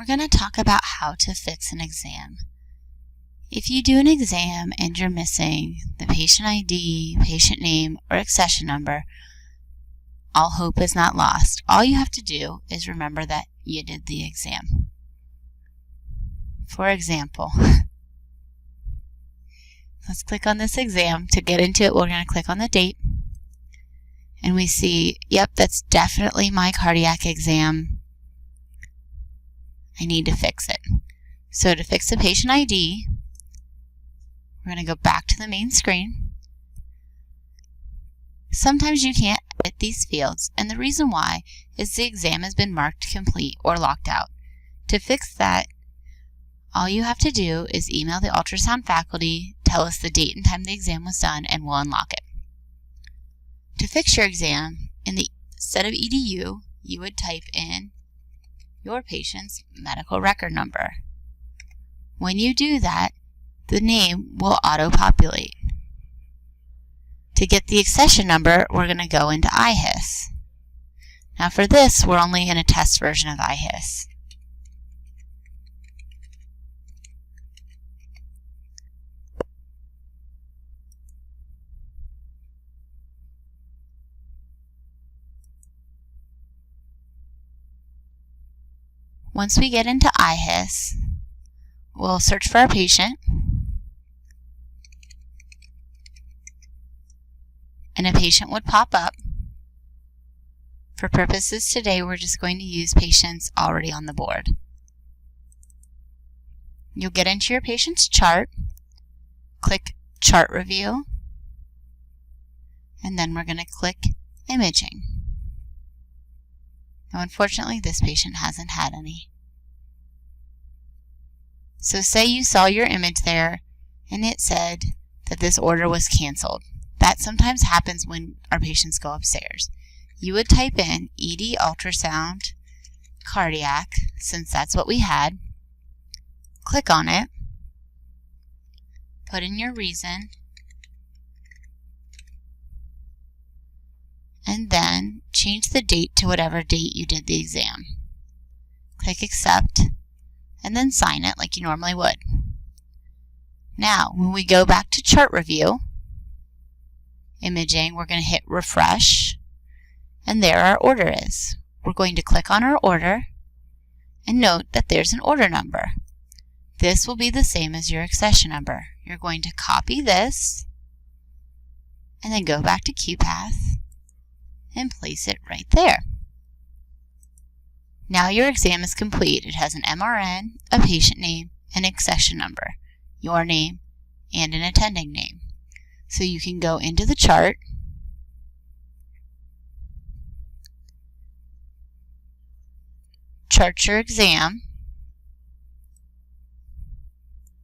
we're going to talk about how to fix an exam. If you do an exam and you're missing the patient ID, patient name, or accession number, all hope is not lost. All you have to do is remember that you did the exam. For example, let's click on this exam. To get into it, we're going to click on the date. And we see, yep, that's definitely my cardiac exam. I need to fix it. So to fix the patient ID, we're going to go back to the main screen. Sometimes you can't edit these fields, and the reason why is the exam has been marked complete or locked out. To fix that, all you have to do is email the ultrasound faculty, tell us the date and time the exam was done, and we'll unlock it. To fix your exam, instead of EDU, you would type in your patient's medical record number. When you do that, the name will auto-populate. To get the accession number, we're going to go into IHIS. Now for this, we're only in a test version of IHIS. Once we get into IHIS, we'll search for our patient, and a patient would pop up. For purposes today, we're just going to use patients already on the board. You'll get into your patient's chart, click Chart Review, and then we're going to click Imaging. Now, unfortunately, this patient hasn't had any. So say you saw your image there and it said that this order was canceled. That sometimes happens when our patients go upstairs. You would type in ED ultrasound cardiac, since that's what we had. Click on it. Put in your reason. And then change the date to whatever date you did the exam. Click Accept, and then sign it like you normally would. Now, when we go back to Chart Review, Imaging, we're going to hit Refresh, and there our order is. We're going to click on our order, and note that there's an order number. This will be the same as your accession number. You're going to copy this, and then go back to QPATH, and place it right there. Now your exam is complete. It has an MRN, a patient name, an accession number, your name, and an attending name. So you can go into the chart, chart your exam,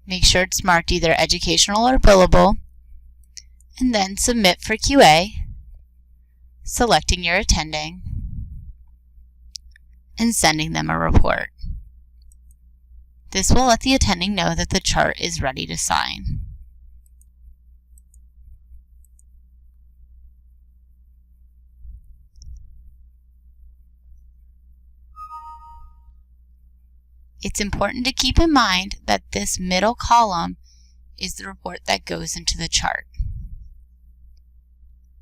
make sure it's marked either educational or billable, and then submit for QA, selecting your attending, and sending them a report. This will let the attending know that the chart is ready to sign. It's important to keep in mind that this middle column is the report that goes into the chart.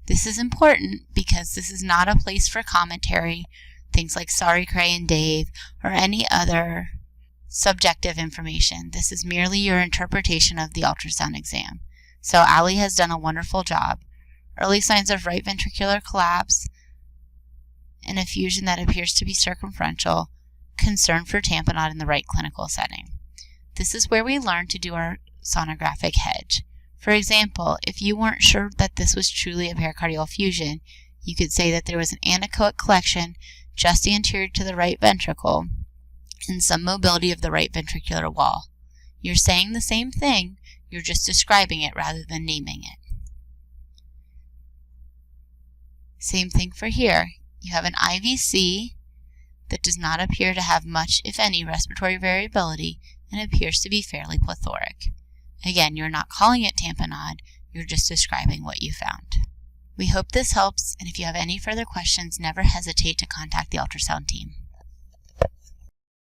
This is important because this is not a place for commentary, things like sorry Cray and Dave, or any other subjective information. This is merely your interpretation of the ultrasound exam. So Allie has done a wonderful job. Early signs of right ventricular collapse, an effusion that appears to be circumferential, concern for tamponade in the right clinical setting. This is where we learn to do our sonographic hedge. For example, if you weren't sure that this was truly a pericardial effusion, you could say that there was an anechoic collection just anterior to the right ventricle and some mobility of the right ventricular wall. You're saying the same thing, you're just describing it rather than naming it. Same thing for here. You have an IVC that does not appear to have much, if any, respiratory variability and appears to be fairly plethoric. Again, you're not calling it tamponade, you're just describing what you found. We hope this helps, and if you have any further questions, never hesitate to contact the ultrasound team.